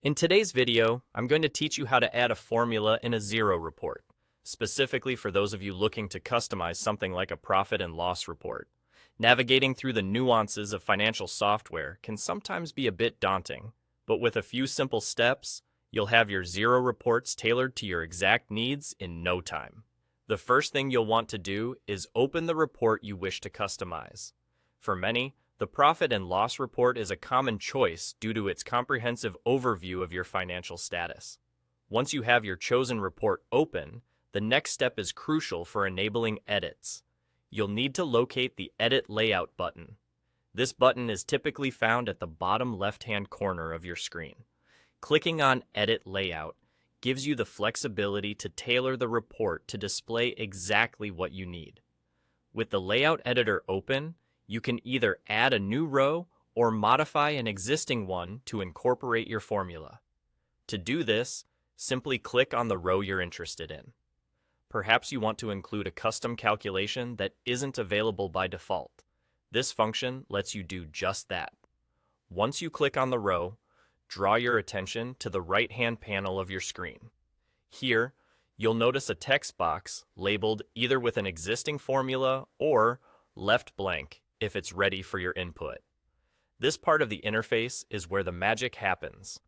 In today's video, I'm going to teach you how to add a formula in a Xero report, specifically for those of you looking to customize something like a profit and loss report. Navigating through the nuances of financial software can sometimes be a bit daunting, but with a few simple steps, you'll have your Xero reports tailored to your exact needs in no time. The first thing you'll want to do is open the report you wish to customize. For many, the profit and loss report is a common choice due to its comprehensive overview of your financial status. Once you have your chosen report open, the next step is crucial for enabling edits. You'll need to locate the Edit Layout button. This button is typically found at the bottom left-hand corner of your screen. Clicking on Edit Layout gives you the flexibility to tailor the report to display exactly what you need. With the Layout Editor open, you can either add a new row or modify an existing one to incorporate your formula. To do this, simply click on the row you're interested in. Perhaps you want to include a custom calculation that isn't available by default. This function lets you do just that. Once you click on the row, draw your attention to the right-hand panel of your screen. Here, you'll notice a text box labeled either with an existing formula or left blank if it's ready for your input. This part of the interface is where the magic happens.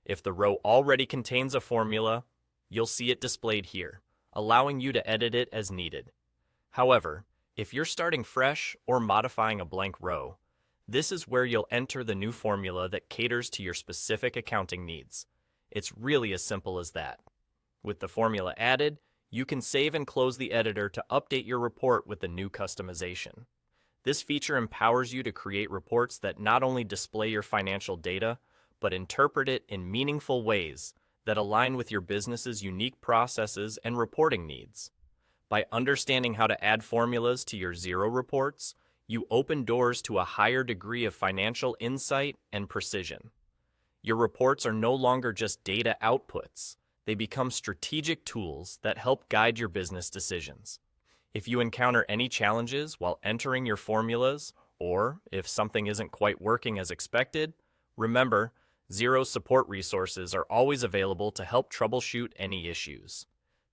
If the row already contains a formula, you'll see it displayed here, allowing you to edit it as needed. However, if you're starting fresh or modifying a blank row, this is where you'll enter the new formula that caters to your specific accounting needs. It's really as simple as that. With the formula added, you can save and close the editor to update your report with the new customization. This feature empowers you to create reports that not only display your financial data, but interpret it in meaningful ways that align with your business's unique processes and reporting needs. By understanding how to add formulas to your Xero reports, you open doors to a higher degree of financial insight and precision. Your reports are no longer just data outputs. They become strategic tools that help guide your business decisions. If you encounter any challenges while entering your formulas, or if something isn't quite working as expected, remember, Xero's support resources are always available to help troubleshoot any issues.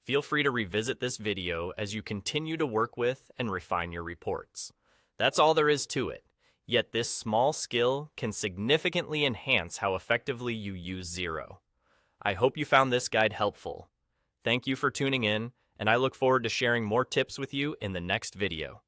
Feel free to revisit this video as you continue to work with and refine your reports. That's all there is to it, yet this small skill can significantly enhance how effectively you use Xero. I hope you found this guide helpful. Thank you for tuning in, and I look forward to sharing more tips with you in the next video.